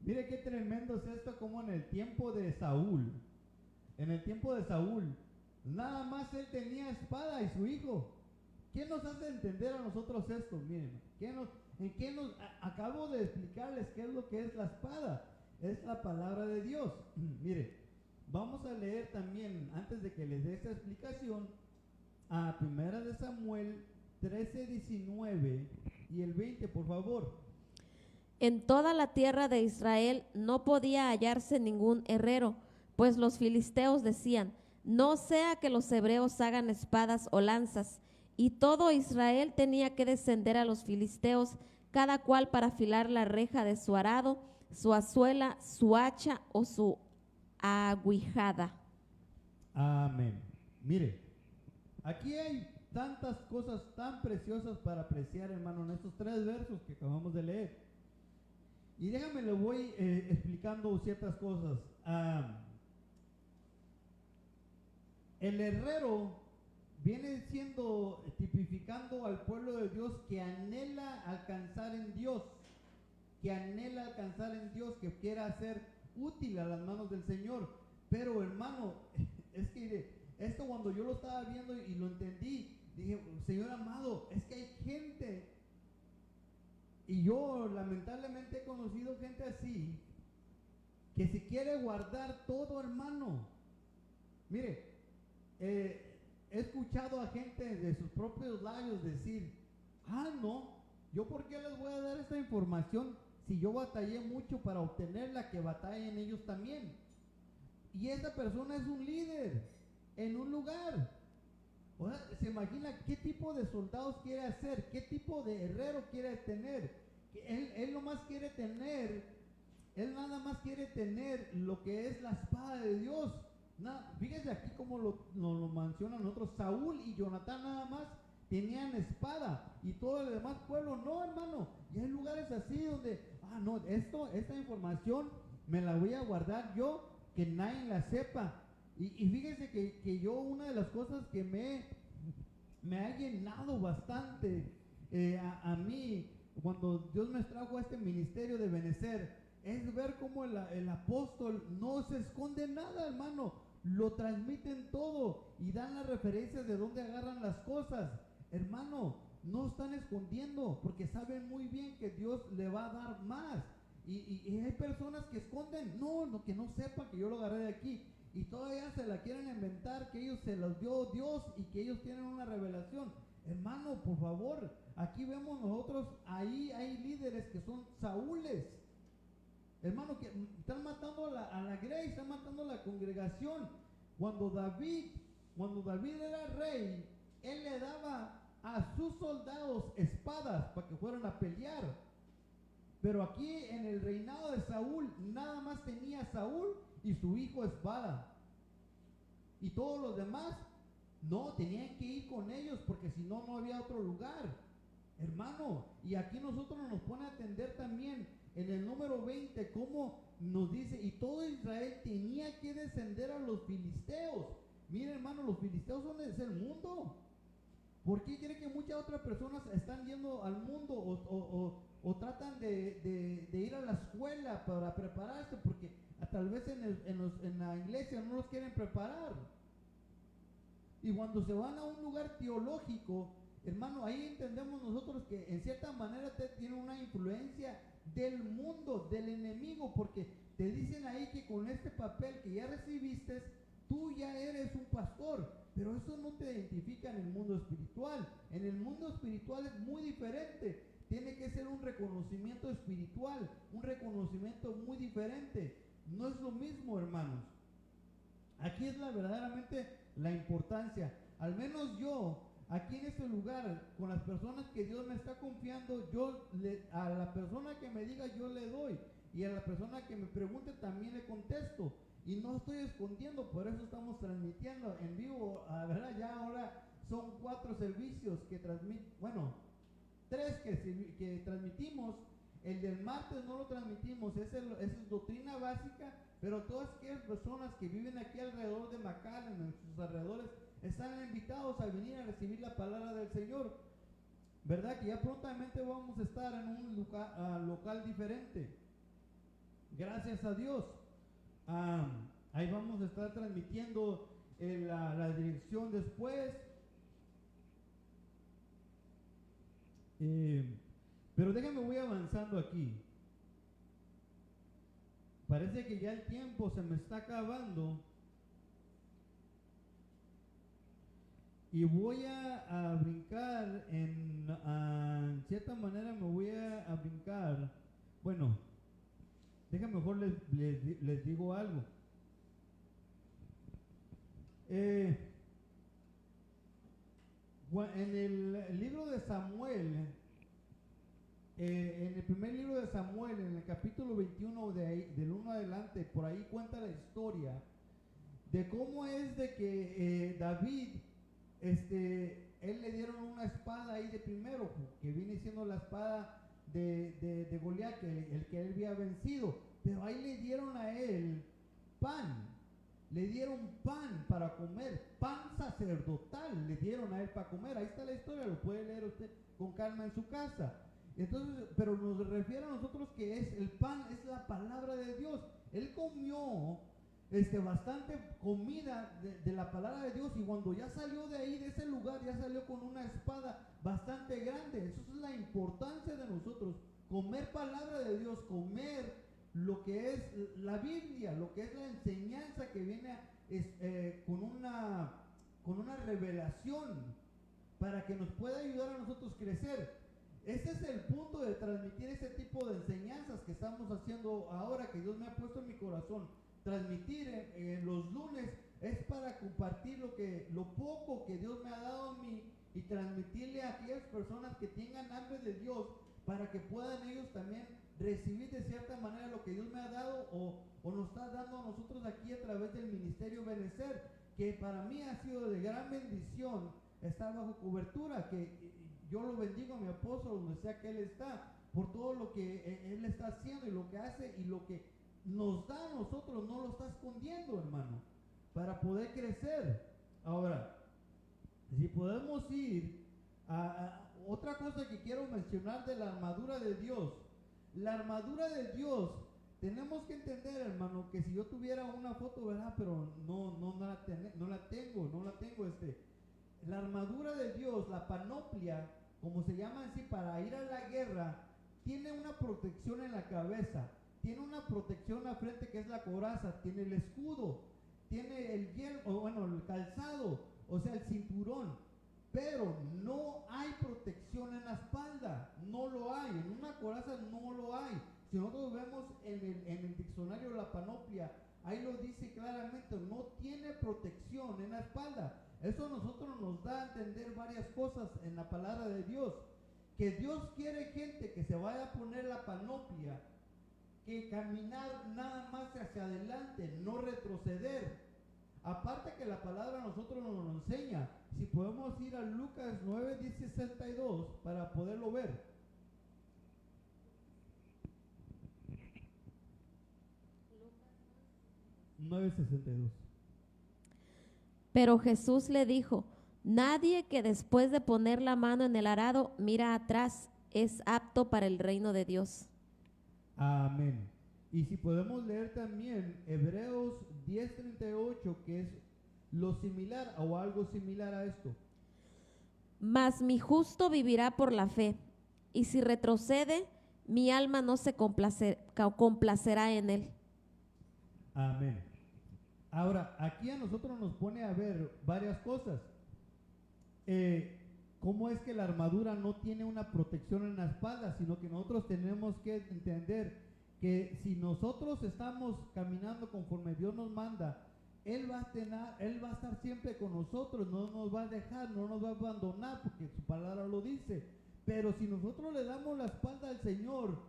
mire qué tremendo es esto, como en el tiempo de Saúl. En el tiempo de Saúl, nada más él tenía espada y su hijo. ¿Qué nos hace entender a nosotros esto? Miren, acabo de explicarles qué es lo que es la espada. Es la palabra de Dios. Mire, vamos a leer también, antes de que les dé esta explicación, a 1 de Samuel 13:19 y el 20, por favor. En toda la tierra de Israel no podía hallarse ningún herrero, pues los filisteos decían: no sea que los hebreos hagan espadas o lanzas. Y todo Israel tenía que descender a los filisteos, cada cual para afilar la reja de su arado, su azuela, su hacha o su aguijada. Amén. Mire, aquí hay tantas cosas tan preciosas para apreciar, hermano, en estos 3 versos que acabamos de leer. Y déjame, le voy explicando ciertas cosas. El herrero viene siendo, tipificando al pueblo de Dios que anhela alcanzar en Dios, que quiera ser útil a las manos del Señor. Pero, hermano, es que esto cuando yo lo estaba viendo y lo entendí, dije: Señor amado, es que hay gente, y yo lamentablemente he conocido gente así, que se quiere guardar todo, hermano. Mire, he escuchado a gente de sus propios labios decir: no, yo por qué les voy a dar esta información si yo batallé mucho para obtenerla, que batallen ellos también. Y esa persona es un líder en un lugar. O sea, se imagina qué tipo de soldados quiere hacer, qué tipo de herrero quiere tener. Él nada más quiere tener lo que es la espada de Dios. Fíjense aquí como lo mencionan nosotros. Saúl y Jonatán nada más tenían espada, y todo el demás pueblo no, hermano. Y hay lugares así donde, no, esta información me la voy a guardar yo, que nadie la sepa. Y fíjense que yo, una de las cosas que me ha llenado bastante a mí, cuando Dios me trajo a este ministerio de Benecer, es ver cómo el apóstol no se esconde nada, hermano. Lo transmiten todo y dan las referencias de dónde agarran las cosas. Hermano, no están escondiendo, porque saben muy bien que Dios le va a dar más. Y hay personas que esconden, que no sepan que yo lo agarré de aquí, y todavía se la quieren inventar, que ellos se los dio Dios y que ellos tienen una revelación. Hermano, por favor, aquí vemos nosotros, ahí hay líderes que son Saúles, hermano, que están matando a la grey, están matando a la congregación. Cuando David era rey, él le daba a sus soldados espadas para que fueran a pelear. Pero aquí en el reinado de Saúl, nada más tenía Saúl y su hijo espada. Y todos los demás, no, tenían que ir con ellos, porque si no, no había otro lugar. Hermano, y aquí nosotros nos pone a atender también en el número 20, como nos dice: y todo Israel tenía que descender a los filisteos. Miren, hermano, los filisteos es el mundo. ¿Por qué cree que muchas otras personas están yendo al mundo o tratan de ir a la escuela para prepararse? Porque tal vez en la iglesia no los quieren preparar. Y cuando se van a un lugar teológico, Hermano, ahí entendemos nosotros que en cierta manera te tiene una influencia del mundo, del enemigo, porque te dicen ahí que con este papel que ya recibiste, tú ya eres un pastor, pero eso no te identifica en el mundo espiritual. En el mundo espiritual es muy diferente. Tiene que ser un reconocimiento espiritual, un reconocimiento muy diferente. No es lo mismo, hermanos. Aquí es verdaderamente la importancia. Al menos yo, aquí en este lugar, con las personas que Dios me está confiando, a la persona que me diga yo le doy, y a la persona que me pregunte también le contesto, y no estoy escondiendo. Por eso estamos transmitiendo en vivo, ¿verdad? Ya ahora son 4 servicios que transmiten, bueno, 3 que transmitimos. El del martes no lo transmitimos, esa es doctrina básica, pero todas aquellas personas que viven aquí alrededor de McAllen, en sus alrededores, están invitados a venir a recibir la palabra del Señor, ¿verdad? Que ya prontamente vamos a estar en un local diferente, gracias a Dios. Ahí vamos a estar transmitiendo la dirección después. Pero déjame, voy avanzando aquí. Parece que ya el tiempo se me está acabando. Y voy a brincar en cierta manera me voy a brincar. Bueno, déjame mejor les digo algo. En el libro de Samuel, en el primer libro de Samuel, en el capítulo 21 del 1 adelante, por ahí cuenta la historia de cómo es de que David, él le dieron una espada ahí de primero, que viene siendo la espada de Goliat, el que él había vencido, pero ahí le dieron a él pan. Le dieron pan para comer, pan sacerdotal le dieron a él para comer. Ahí está la historia, lo puede leer usted con calma en su casa. Entonces, pero nos refiere a nosotros que es el pan, es la palabra de Dios. Él comió bastante comida de la palabra de Dios, y cuando ya salió de ahí, de ese lugar, ya salió con una espada bastante grande. Eso es la importancia de nosotros, comer palabra de Dios, comer lo que es la Biblia, lo que es la enseñanza que viene con una revelación para que nos pueda ayudar a nosotros crecer. Ese es el punto de transmitir ese tipo de enseñanzas que estamos haciendo ahora, que Dios me ha puesto en mi corazón. Transmitir los lunes es para compartir lo poco que Dios me ha dado a mí, y transmitirle a aquellas personas que tengan hambre de Dios, para que puedan ellos también recibir de cierta manera lo que Dios me ha dado o nos está dando a nosotros aquí a través del Ministerio Benecer, que para mí ha sido de gran bendición estar bajo cobertura, que yo lo bendigo a mi apóstol donde sea que él está, por todo lo que él está haciendo y lo que hace, y lo que nos da a nosotros no lo está escondiendo, hermano, para poder crecer. Ahora, si podemos ir a otra cosa que quiero mencionar de la armadura de Dios. La armadura de Dios, tenemos que entender, hermano, que si yo tuviera una foto, ¿verdad? Pero no la tengo. La armadura de Dios, la panoplia, como se llama así, para ir a la guerra, tiene una protección en la cabeza, tiene una protección a frente que es la coraza, tiene el escudo, tiene el yelmo, el calzado, o sea, el cinturón. Pero no hay protección en la espalda, no lo hay, en una coraza no lo hay. Si nosotros vemos en el diccionario la panoplia, ahí lo dice claramente, no tiene protección en la espalda. Eso a nosotros nos da a entender varias cosas en la palabra de Dios, que Dios quiere gente que se vaya a poner la panoplia, que caminar nada más hacia adelante, no retroceder. Aparte que la palabra a nosotros nos lo enseña. Si podemos ir a Lucas 9:62 para poderlo ver. Lucas 9:62. Pero Jesús le dijo: nadie que después de poner la mano en el arado mira atrás es apto para el reino de Dios. Amén. Y si podemos leer también Hebreos 10:38, que es lo similar o algo similar a esto. Mas mi justo vivirá por la fe, y si retrocede, mi alma no se complacerá en él. Amén. Ahora, aquí a nosotros nos pone a ver varias cosas. ¿Cómo es que la armadura no tiene una protección en la espalda? Sino que nosotros tenemos que entender que si nosotros estamos caminando conforme Dios nos manda, Él va a estar siempre con nosotros, no nos va a dejar, no nos va a abandonar, porque su palabra lo dice. Pero si nosotros le damos la espalda al Señor,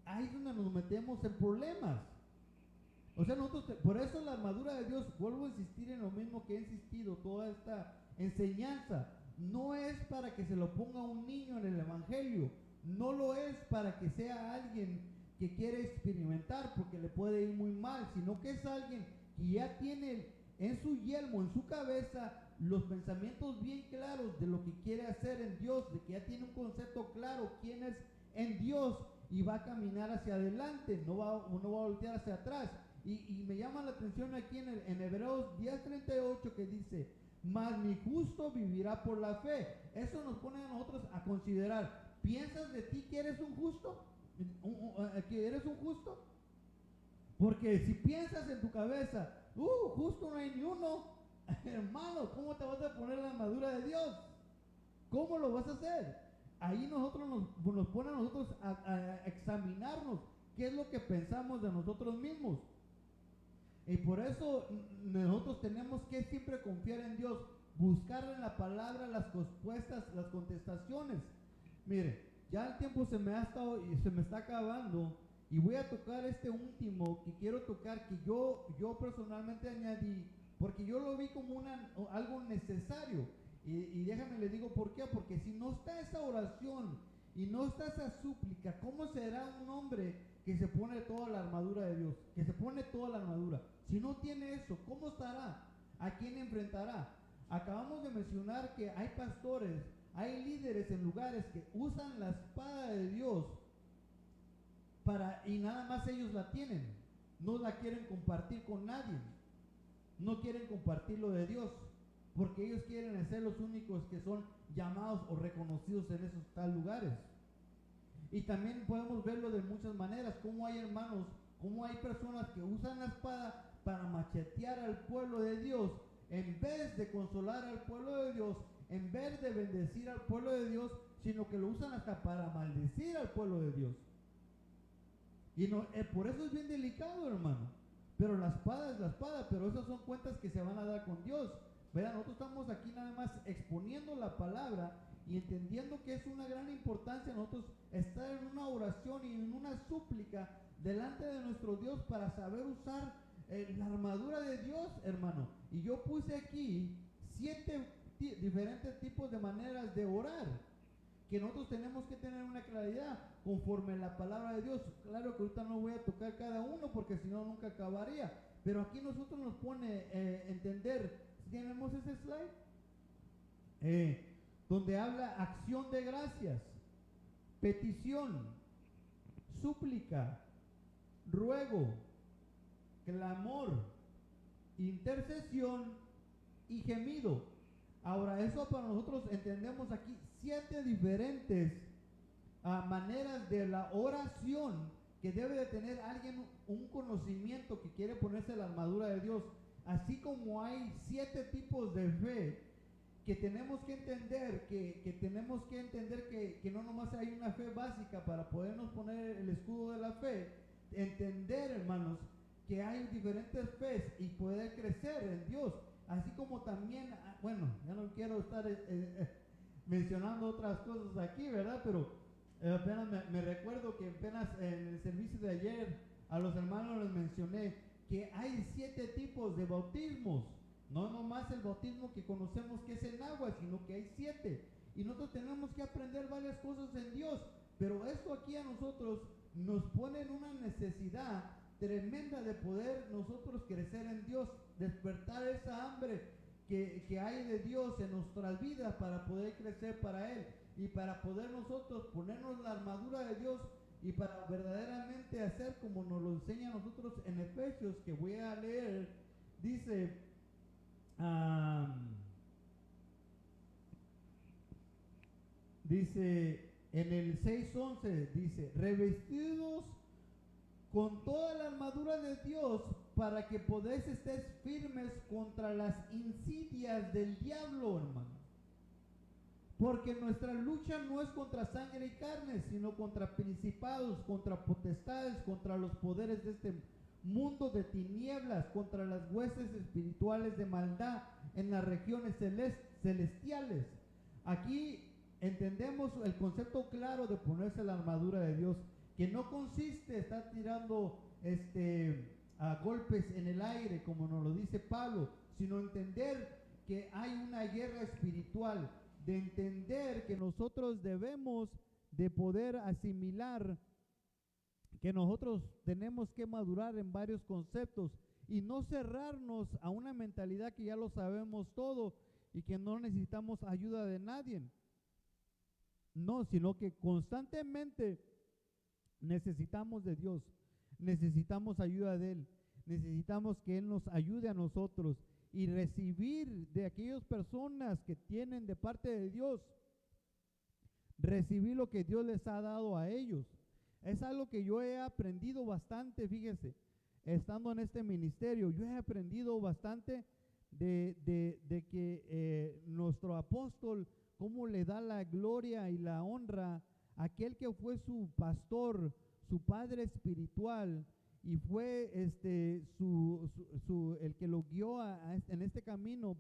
ahí es donde nos metemos en problemas. O sea, nosotros, por eso la armadura de Dios, vuelvo a insistir en lo mismo que he insistido, toda esta enseñanza, no es para que se lo ponga un niño en el evangelio, no lo es para que sea alguien que quiere experimentar porque le puede ir muy mal, sino que es alguien que ya tiene en su yelmo, en su cabeza, los pensamientos bien claros de lo que quiere hacer en Dios, de que ya tiene un concepto claro quién es en Dios y va a caminar hacia adelante, no va a voltear hacia atrás. Y me llama la atención aquí en Hebreos 10:38 que dice: mas mi justo vivirá por la fe. Eso nos pone a nosotros a considerar. ¿Piensas de ti que eres un justo? ¿Que eres un justo? Porque si piensas en tu cabeza, justo no hay ni uno, hermano, ¿cómo te vas a poner la armadura de Dios? ¿Cómo lo vas a hacer? Ahí nosotros nos pone a nosotros a examinarnos qué es lo que pensamos de nosotros mismos. Y por eso nosotros tenemos que siempre confiar en Dios, buscar en la palabra las respuestas, las contestaciones. Mire, ya el tiempo se me está acabando y voy a tocar este último que quiero tocar, que yo personalmente añadí, porque yo lo vi como algo necesario. Y déjame les digo por qué, porque si no está esa oración y no está esa súplica, ¿cómo será un hombre que se pone toda la armadura de Dios? Que se pone toda la armadura. Si no tiene eso, ¿cómo estará? ¿A quién enfrentará? Acabamos de mencionar que hay pastores, hay líderes en lugares que usan la espada de Dios y nada más ellos la tienen. No la quieren compartir con nadie. No quieren compartir lo de Dios, porque ellos quieren ser los únicos que son llamados o reconocidos en esos tal lugares. Y también podemos verlo de muchas maneras, como hay hermanos, como hay personas que usan la espada para machetear al pueblo de Dios, en vez de consolar al pueblo de Dios, en vez de bendecir al pueblo de Dios, sino que lo usan hasta para maldecir al pueblo de Dios. Y no, por eso es bien delicado, hermano. Pero la espada es la espada, pero esas son cuentas que se van a dar con Dios. Vean, nosotros estamos aquí nada más exponiendo la palabra y entendiendo que es una gran importancia nosotros estar en una oración y en una súplica delante de nuestro Dios para saber usar la armadura de Dios, hermano. Y yo puse aquí 7 diferentes tipos de maneras de orar, que nosotros tenemos que tener una claridad conforme a la palabra de Dios. Claro que ahorita no voy a tocar cada uno porque si no nunca acabaría, pero aquí nosotros nos pone entender. ¿Tenemos ese slide? Donde habla acción de gracias, petición, súplica, ruego, clamor, intercesión y gemido. Ahora, eso para nosotros entendemos aquí 7 diferentes maneras de la oración que debe de tener alguien, un conocimiento que quiere ponerse la armadura de Dios. Así como hay 7 tipos de fe que tenemos que entender, que no nomás hay una fe básica para podernos poner el escudo de la fe, entender, hermanos, que hay diferentes fes y poder crecer en Dios, así como también, bueno, ya no quiero estar mencionando otras cosas aquí, ¿verdad? Pero apenas me recuerdo que apenas en el servicio de ayer a los hermanos les mencioné que hay 7 tipos de bautismos, no nomás el bautismo que conocemos que es en agua, sino que hay 7, y nosotros tenemos que aprender varias cosas en Dios, pero esto aquí a nosotros nos pone en una necesidad tremenda de poder nosotros crecer en Dios, despertar esa hambre que hay de Dios en nuestras vidas para poder crecer para Él y para poder nosotros ponernos la armadura de Dios y para verdaderamente hacer como nos lo enseña a nosotros en Efesios, que voy a leer. Dice Dice en el 6:11, dice, revestidos con toda la armadura de Dios para que podáis estar firmes contra las insidias del diablo, hermano. Porque nuestra lucha no es contra sangre y carne, sino contra principados, contra potestades, contra los poderes de este mundo de tinieblas, contra las huestes espirituales de maldad en las regiones celestiales. Aquí entendemos el concepto claro de ponerse la armadura de Dios, que no consiste en estar tirando a golpes en el aire, como nos lo dice Pablo, sino entender que hay una guerra espiritual, de entender que nosotros debemos de poder asimilar, que nosotros tenemos que madurar en varios conceptos y no cerrarnos a una mentalidad que ya lo sabemos todo y que no necesitamos ayuda de nadie. No, sino que constantemente necesitamos de Dios, necesitamos ayuda de Él, necesitamos que Él nos ayude a nosotros y recibir de aquellas personas que tienen de parte de Dios, recibir lo que Dios les ha dado a ellos. Es algo que yo he aprendido bastante, fíjese, estando en este ministerio, yo he aprendido bastante de que nuestro apóstol, cómo le da la gloria y la honra a aquel que fue su pastor, su padre espiritual, y fue el que lo guió en este camino,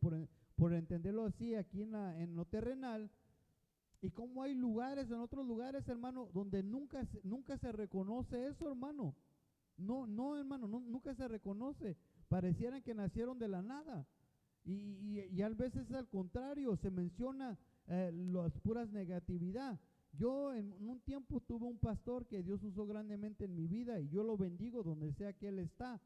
por entenderlo así, aquí en lo terrenal. Y cómo hay lugares, en otros lugares, hermano, donde nunca se reconoce eso, hermano. No, hermano, nunca se reconoce. Parecieran que nacieron de la nada. Y a veces al contrario, se menciona las puras negatividad. Yo en un tiempo tuve un pastor que Dios usó grandemente en mi vida y yo lo bendigo donde sea que él está,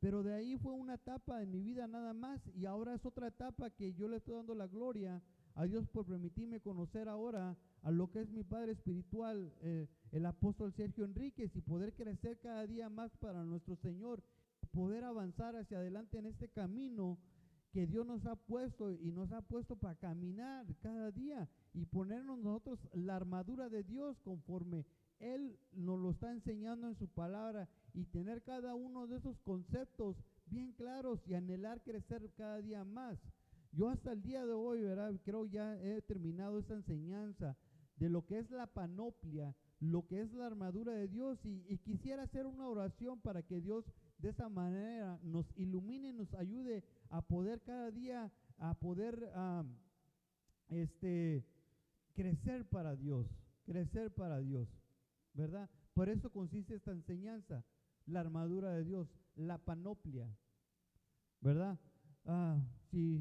pero de ahí fue una etapa en mi vida nada más y ahora es otra etapa que yo le estoy dando la gloria a Dios por permitirme conocer ahora a lo que es mi padre espiritual, el apóstol Sergio Enríquez, y poder crecer cada día más para nuestro Señor, poder avanzar hacia adelante en este camino que Dios nos ha puesto y nos ha puesto para caminar cada día y ponernos nosotros la armadura de Dios conforme Él nos lo está enseñando en su palabra, y tener cada uno de esos conceptos bien claros y anhelar crecer cada día más. Yo hasta el día de hoy, ¿verdad? Creo ya he terminado esa enseñanza de lo que es la panoplia, lo que es la armadura de Dios, y quisiera hacer una oración para que Dios de esa manera nos ilumine, nos ayude a poder cada día, a poder crecer para Dios, ¿verdad? Por eso consiste esta enseñanza, la armadura de Dios, la panoplia, ¿verdad? Si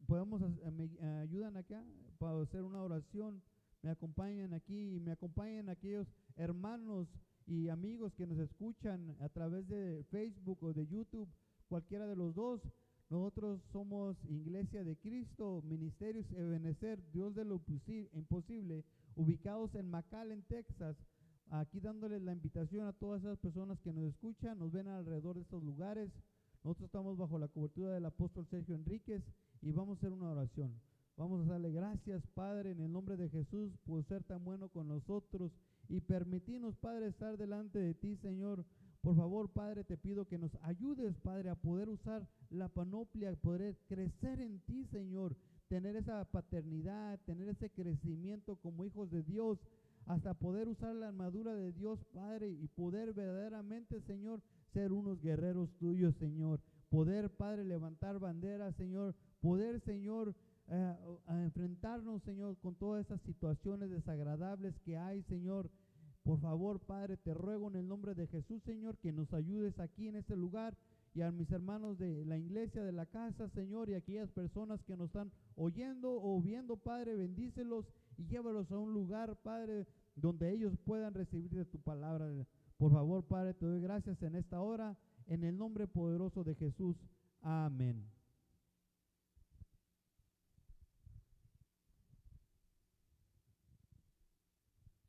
podemos, me ayudan acá para hacer una oración, me acompañan aquí y me acompañan aquellos hermanos y amigos que nos escuchan a través de Facebook o de YouTube, cualquiera de los dos. Nosotros somos Iglesia de Cristo, Ministerios Ebenezer, Dios de lo imposible, ubicados en McAllen, Texas. Aquí dándoles la invitación a todas esas personas que nos escuchan, nos ven alrededor de estos lugares. Nosotros estamos bajo la cobertura del apóstol Sergio Enríquez y vamos a hacer una oración. Vamos a darle gracias, Padre, en el nombre de Jesús, por ser tan bueno con nosotros y permitirnos, Padre, estar delante de ti, Señor. Por favor, Padre, te pido que nos ayudes, Padre, a poder usar la panoplia, poder crecer en ti, Señor, tener esa paternidad, tener ese crecimiento como hijos de Dios, hasta poder usar la armadura de Dios, Padre, y poder verdaderamente, Señor, ser unos guerreros tuyos, Señor. Poder, Padre, levantar banderas, Señor. Poder, Señor, a enfrentarnos, Señor, con todas esas situaciones desagradables que hay, Señor. Por favor, Padre, te ruego en el nombre de Jesús, Señor, que nos ayudes aquí en este lugar, y a mis hermanos de la iglesia, de la casa, Señor, y a aquellas personas que nos están oyendo o viendo, Padre, bendícelos y llévalos a un lugar, Padre, donde ellos puedan recibir de tu palabra. Por favor, Padre, te doy gracias en esta hora, en el nombre poderoso de Jesús. Amén.